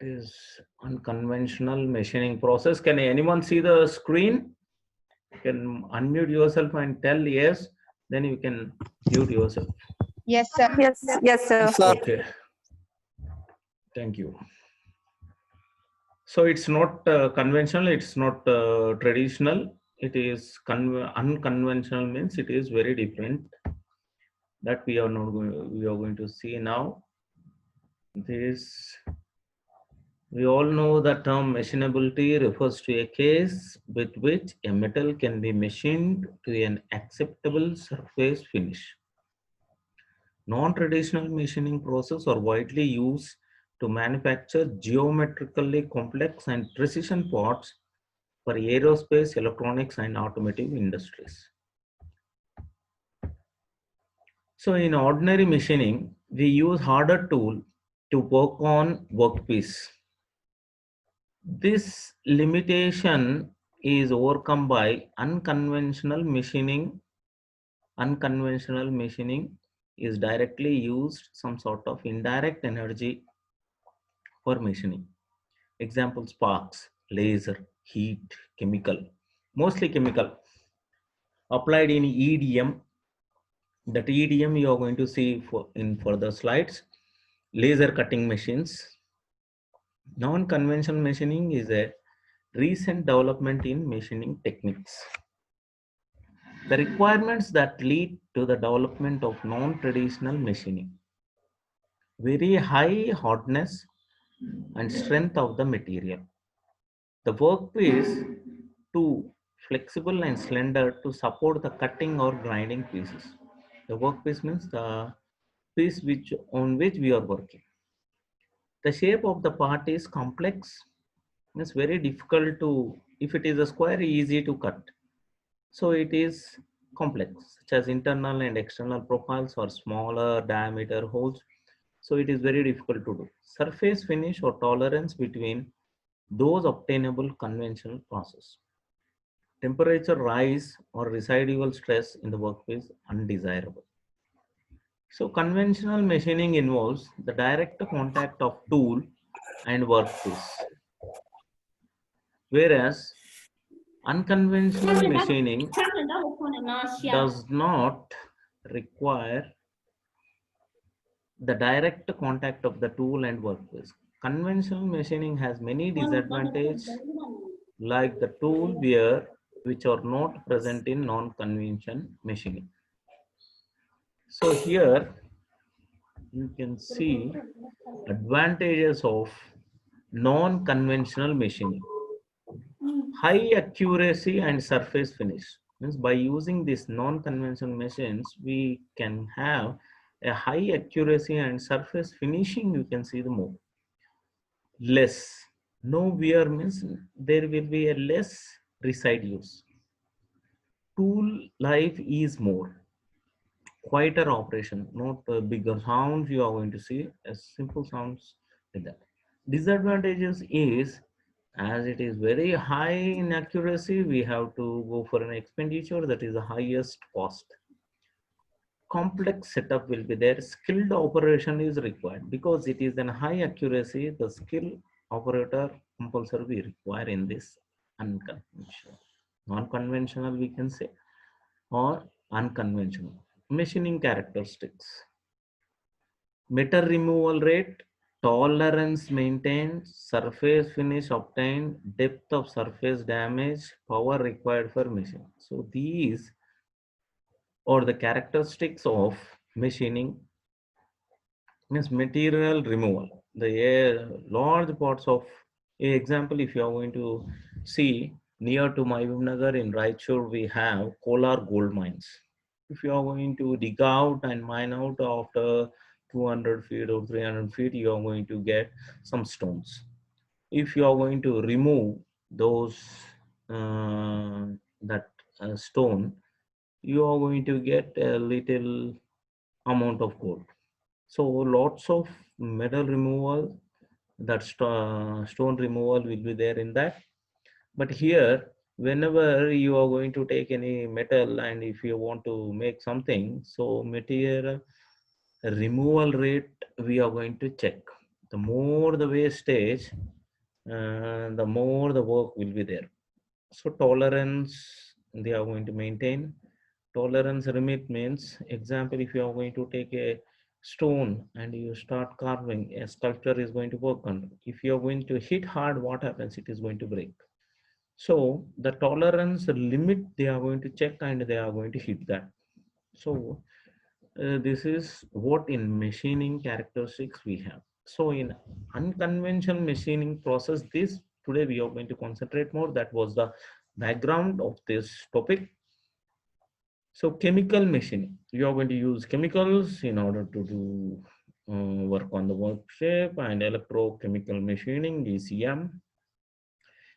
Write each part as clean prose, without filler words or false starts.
is unconventional machining process. Can anyone see the screen? You can unmute yourself and tell yes, then you can mute yourself. Yes, sir. Yes, sir. Okay, thank you. So it's not conventional, it's not traditional. It is unconventional means it is very different. That we are not going. We are going to see now. This we all know the term machinability refers to a case with which a metal can be machined to an acceptable surface finish. Non-traditional machining processes are widely used to manufacture geometrically complex and precision parts for aerospace, electronics, and automotive industries. So in ordinary machining, we use harder tool to work on workpiece. This limitation is overcome by unconventional machining. Unconventional machining is directly used some sort of indirect energy for machining. Example: sparks, laser, heat, chemical, mostly chemical, applied in EDM. That EDM you are going to see in further slides. Laser cutting machines. Non-conventional machining is a recent development in machining techniques. The requirements that lead to the development of non-traditional machining: very high hardness and strength of the material. The workpiece too flexible and slender to support the cutting or grinding pieces. The workpiece means the piece on which we are working. The shape of the part is complex. It's very difficult to, if it is a square, easy to cut. So it is complex, such as internal and external profiles or smaller diameter holes. So it is very difficult to do. Surface finish or tolerance between those obtainable conventional process. Temperature rise or residual stress in the workpiece undesirable. So conventional machining involves the direct contact of tool and workpiece, whereas unconventional machining does not require the direct contact of the tool and workpiece. Conventional machining has many disadvantages like the tool wear, which are not present in non-conventional machining. So here you can see advantages of non-conventional machining. High accuracy and surface finish. Means by using these non-conventional machines, we can have a high accuracy and surface finishing. You can see the more. Less. No wear means there will be a less residues. Tool life is more. Quieter operation, not bigger sounds you are going to see, as simple sounds like that. Disadvantages is, as it is very high in accuracy, we have to go for an expenditure that is the highest cost. Complex setup will be there. Skilled operation is required because it is an high accuracy. The skill operator compulsory require in this unconventional. Non-conventional we can say, or unconventional. Machining characteristics: metal removal rate, tolerance maintained, surface finish obtained, depth of surface damage, power required for machining. So these are the characteristics of machining. Means material removal. The large parts of, example, if you are going to see near to Mahabubnagar in Raichur, we have Kolar gold mines. If you are going to dig out and mine out after 200 feet or 300 feet, you are going to get some stones. If you are going to remove those stone, you are going to get a little amount of gold. So lots of metal removal, that stone removal will be there in that. But here, whenever you are going to take any metal and if you want to make something, so material removal rate we are going to check. The more the wastage, the more the work will be there. So tolerance they are going to maintain. Tolerance limit means, example, if you are going to take a stone and you start carving, a sculpture is going to work on. If you are going to hit hard, what happens? It is going to break. So the tolerance limit they are going to check and they are going to hit that. So this is what in machining characteristics we have. So in unconventional machining process, this today we are going to concentrate more. That was the background of this topic. So chemical machining, you are going to use chemicals in order to do work on the work shape, and electrochemical machining, ECM,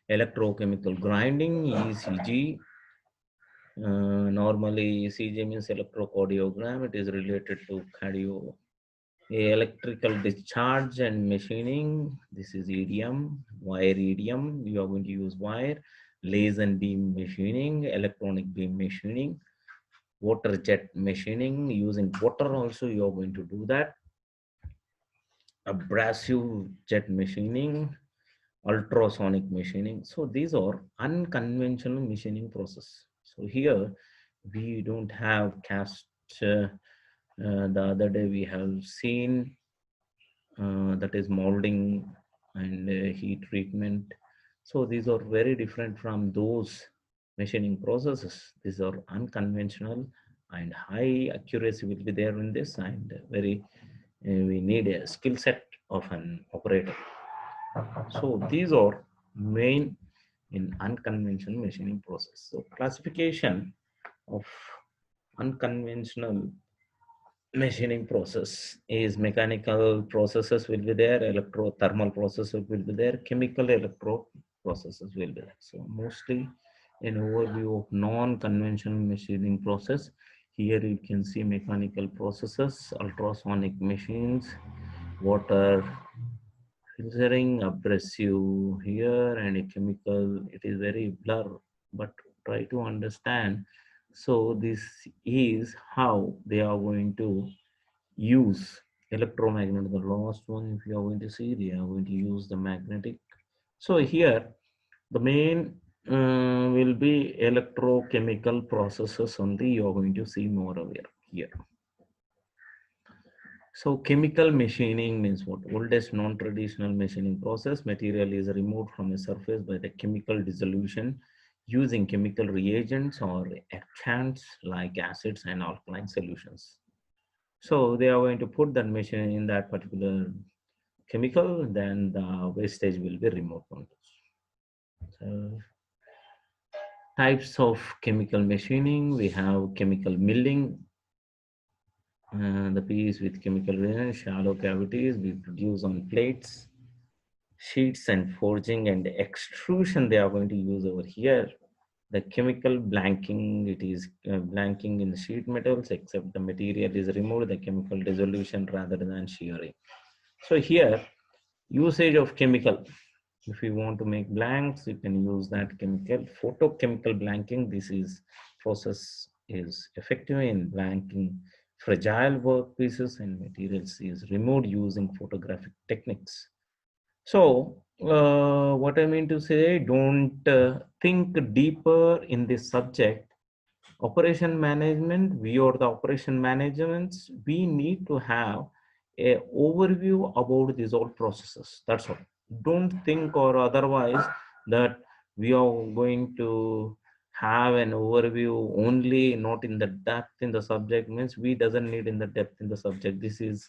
electrochemical grinding, ECG. Normally ECG means electrocardiogram. It is related to cardio. Electrical discharge and machining. This is EDM, wire EDM. You are going to use wire. Laser and beam machining, electronic beam machining, water jet machining. Using water also you are going to do that. Abrasive jet machining, ultrasonic machining. So these are unconventional machining process. So here we don't have cast. The other day we have seen that is molding and heat treatment. So these are very different from those machining processes. These are unconventional and high accuracy will be there in this, and very we need a skill set of an operator. So these are main in unconventional machining process. So classification of unconventional machining process is mechanical processes will be there, electro thermal processes will be there, chemical electro processes will be there. So mostly an overview of non-conventional machining process. Here you can see mechanical processes, ultrasonic machines, water filtering, abrasive here, and a chemical. It is very blur, but try to understand. So this is how they are going to use electromagnetic. The last one, if you are going to see, they are going to use the magnetic. So here the main will be electrochemical processes only. You are going to see more aware here. So chemical machining means what? Oldest non-traditional machining process. Material is removed from a surface by the chemical dissolution using chemical reagents or etchants like acids and alkaline solutions. So they are going to put that machine in that particular chemical, then the wastage will be removed from this. So types of chemical machining, we have chemical milling. The piece with chemical reagent, shallow cavities we produce on plates, sheets, and forging and extrusion they are going to use over here. The chemical blanking, it is blanking in the sheet metals, except the material is removed, the chemical dissolution rather than shearing. So here, usage of chemical. If you want to make blanks, you can use that chemical. Photochemical blanking, this is process is effective in blanking fragile workpieces and materials is removed using photographic techniques. So, what I mean to say, don't think deeper in this subject. Operation management, we are the operation managements, we need to have a overview about these all processes. That's all. Don't think or otherwise that we are going to have an overview only, not in the depth in the subject. Means we doesn't need in the depth in the subject. This is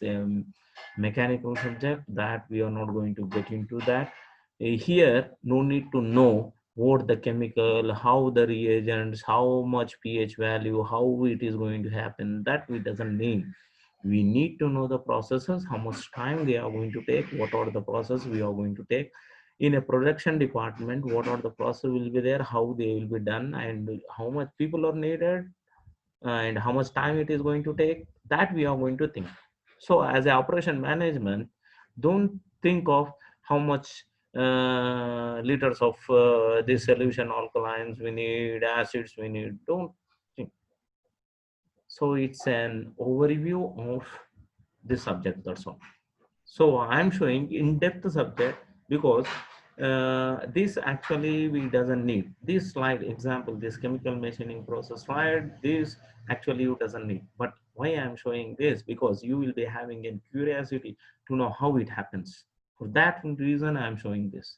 mechanical subject that we are not going to get into that. Here no need to know what the chemical, how the reagents, how much pH value, how it is going to happen. That we doesn't need. We need to know the processes, how much time they are going to take, what are the process we are going to take. In a production department, what are the process will be there, how they will be done, and how much people are needed, and how much time it is going to take. That we are going to think. So as a operation management, don't think of how much liters of this solution alkalines we need, acids we need. Don't think. So it's an overview of this subject, that's all. So I'm showing in-depth subject because this actually we doesn't need this slide example, this chemical machining process slide, this actually you doesn't need. But why I'm showing this, because you will be having a curiosity to know how it happens. For that reason I'm showing this.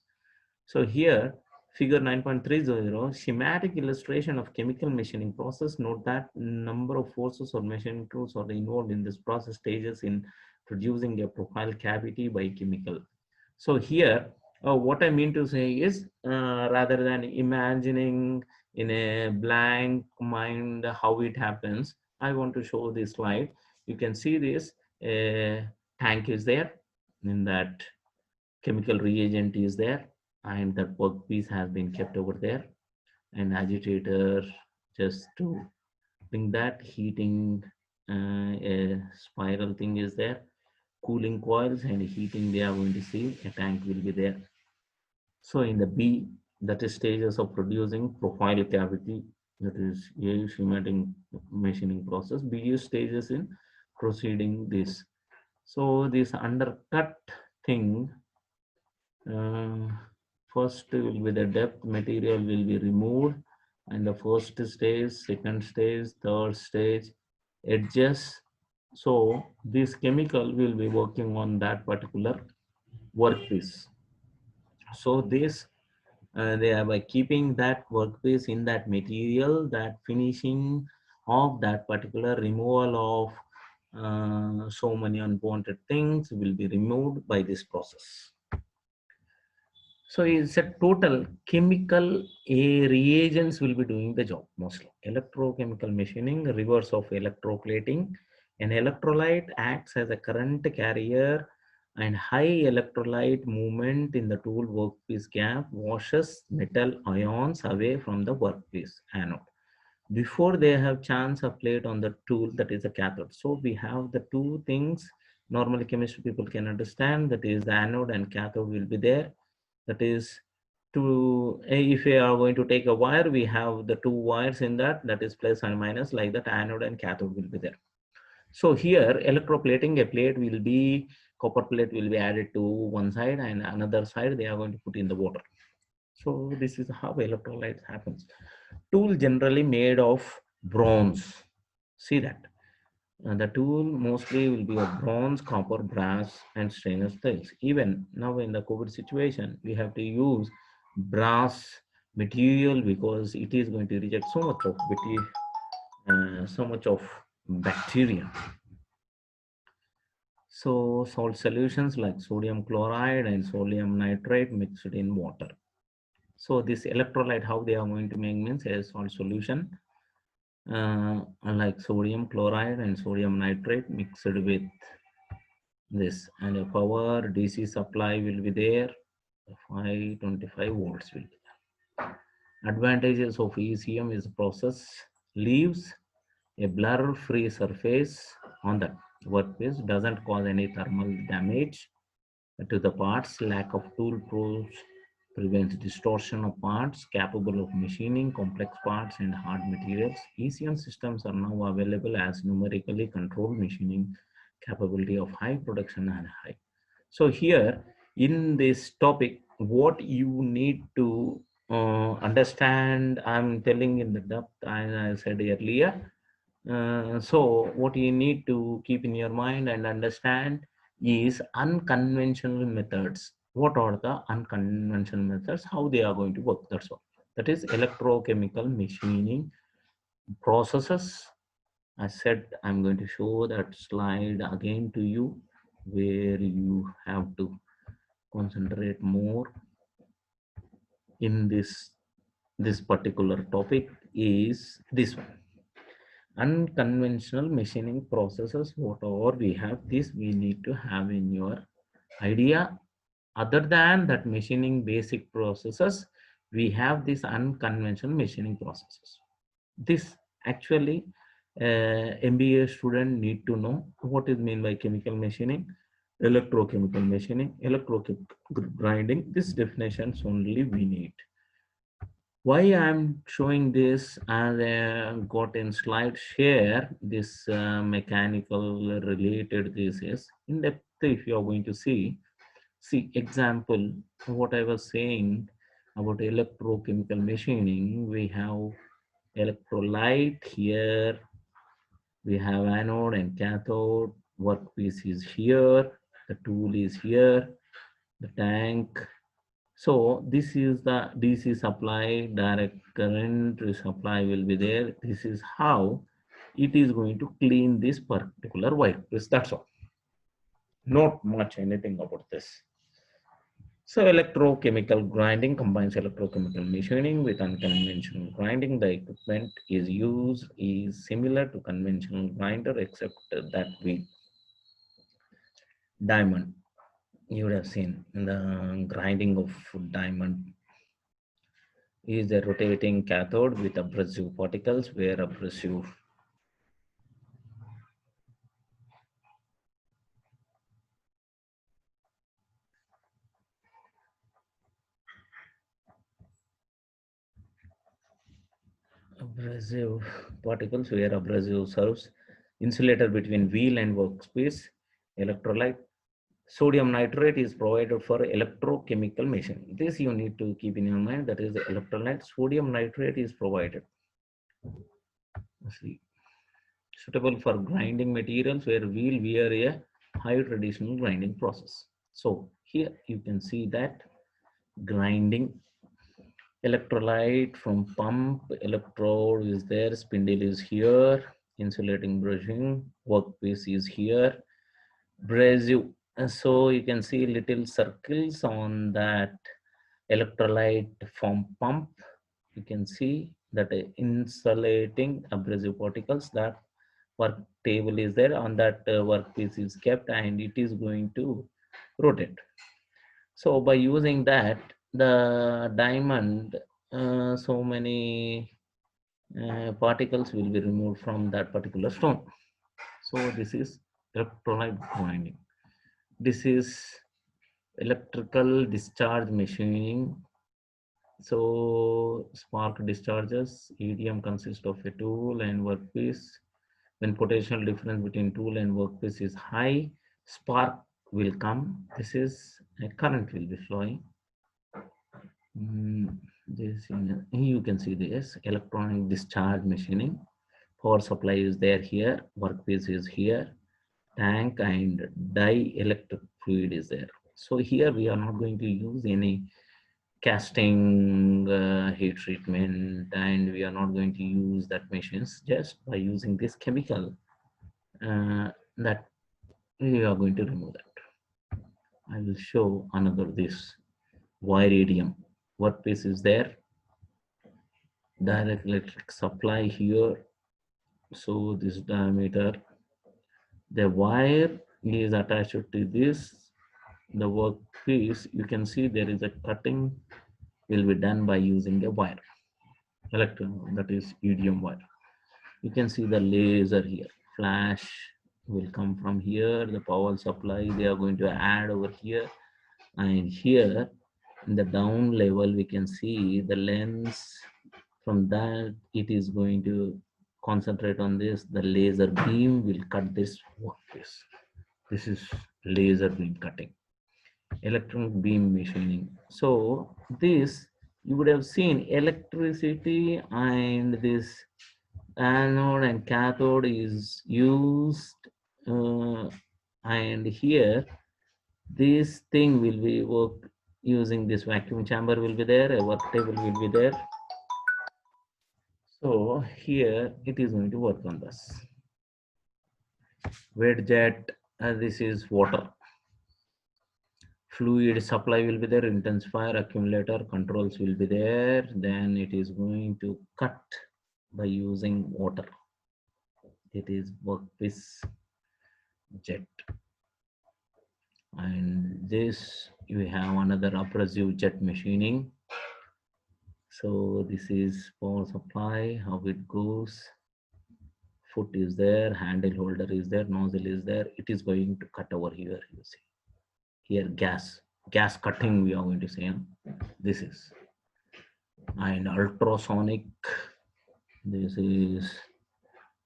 So here, figure 9.30, schematic illustration of chemical machining process. Note that number of forces or machining tools are involved in this process stages in producing a profile cavity by chemical. So here, what I mean to say is, rather than imagining in a blank mind how it happens, I want to show this slide. You can see this tank is there. In that, chemical reagent is there, and that workpiece has been kept over there, and agitator just to bring that heating, a spiral thing is there, cooling coils and heating they are going to see, a tank will be there. So in the B, that is stages of producing profile cavity, that is A schematic machining process. B is stages in proceeding this. So this undercut thing, uh, first will be the depth, material will be removed, and the first stage, second stage, third stage, edges. So this chemical will be working on that particular workpiece. So this, they are by keeping that workpiece in that material, that finishing of that particular removal of so many unwanted things will be removed by this process. So it's a total chemical reagents will be doing the job mostly. Electrochemical machining, reverse of electroplating. An electrolyte acts as a current carrier, and high electrolyte movement in the tool workpiece gap washes metal ions away from the workpiece anode before they have chance of plate on the tool, that is a cathode. So we have the two things normally chemistry people can understand, that is the anode and cathode will be there. That is, to if we are going to take a wire, we have the two wires in that, that is plus and minus, like that anode and cathode will be there. So here electroplating, a plate will be, copper plate will be added to one side, and another side they are going to put in the water. So this is how electrolytes happens. Tool generally made of bronze. See that. And the tool mostly will be of bronze, copper, brass, and stainless steels. Even now in the COVID situation, we have to use brass material because it is going to reject so much of so much of bacteria. So salt solutions like sodium chloride and sodium nitrate mixed in water. So this electrolyte, how they are going to make means a salt solution, like sodium chloride and sodium nitrate mixed with this, and a power DC supply will be there, 525 volts will be there. Advantages of ECM is process leaves a blur-free surface on the workpiece, doesn't cause any thermal damage to the parts. Lack of tool proofs prevents distortion of parts, capable of machining complex parts and hard materials. ECM systems are now available as numerically controlled machining capability of high production and high. So here in this topic, what you need to understand, I'm telling in the depth, as I said earlier. So what you need to keep in your mind and understand is unconventional methods. What are the unconventional methods? How they are going to work? That's all. That is electrochemical machining processes. I said I'm going to show that slide again to you, where you have to concentrate more in this particular topic is this one. Unconventional machining processes, whatever we have, this we need to have in your idea. Other than that machining basic processes, we have this unconventional machining processes. This actually, MBA student need to know what is mean by chemical machining, electrochemical machining, electrochemical grinding. These definitions only we need. Why I'm showing this as a got in slide share, this mechanical related, this is in depth. If you are going to see example, what I was saying about electrochemical machining, we have electrolyte here, we have anode and cathode, workpiece is here, the tool is here, the tank. So this is the DC supply, direct current supply will be there. This is how it is going to clean this particular workpiece. That's all. Not much anything about this. So electrochemical grinding combines electrochemical machining with unconventional grinding. The equipment is similar to conventional grinder except that with diamond. You would have seen the grinding of diamond is a rotating cathode with abrasive particles where abrasive abrasive serves insulator between wheel and workspace. Electrolyte sodium nitrate is provided for electrochemical machining. This you need to keep in your mind, that is the electrolyte sodium nitrate is provided. See, suitable for grinding materials where wheel wear a high traditional grinding process. So here you can see that grinding electrolyte from pump, electrode is there, spindle is here, insulating brushing, workpiece is here, abrasive. So you can see little circles on that electrolyte from pump. You can see that insulating abrasive particles, that work table is there, on that workpiece is kept and it is going to rotate. So by using that, the diamond, so many particles will be removed from that particular stone. So this is electrolyte grinding. This is electrical discharge machining. So spark discharges, EDM consists of a tool and workpiece. When potential difference between tool and workpiece is high, spark will come. This is a current will be flowing. You can see this electronic discharge machining. Power supply is there here. Workpiece is here. Tank and dielectric fluid is there. So here we are not going to use any casting heat treatment, and we are not going to use that machines. Just by using this chemical, that we are going to remove that. I will show another this wire radium. Workpiece is there, direct electric supply here. So this diameter, the wire is attached to this, the workpiece. You can see there is a cutting will be done by using a wire, electron, that is EDM wire. You can see the laser here, flash will come from here, the power supply they are going to add over here, and here in the down level we can see the lens. From that it is going to concentrate on this, the laser beam will cut this workpiece. This is laser beam cutting, electron beam machining. So this you would have seen electricity, and this anode and cathode is used, uh, and here this thing will be work using this vacuum chamber will be there, a work table will be there. So here it is going to work on this wet jet. This is water, fluid supply will be there, intensifier, accumulator, controls will be there. Then it is going to cut by using water. It is workpiece jet, and this you have another abrasive jet machining. So this is power supply, how it goes. Foot is there, handle holder is there, nozzle is there. It is going to cut over here. You see here gas cutting we are going to say. This is and ultrasonic. This is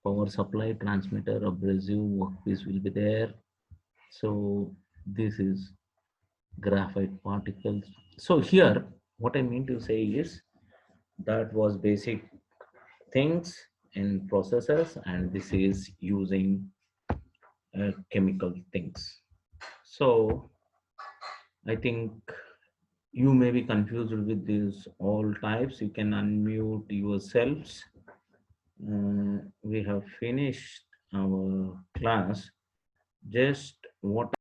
power supply, transmitter, abrasive workpiece will be there. So this is graphite particles. So here, what I mean to say is that was basic things in processes, and this is using chemical things. So I think you may be confused with these all types. You can unmute yourselves. We have finished our class. Just what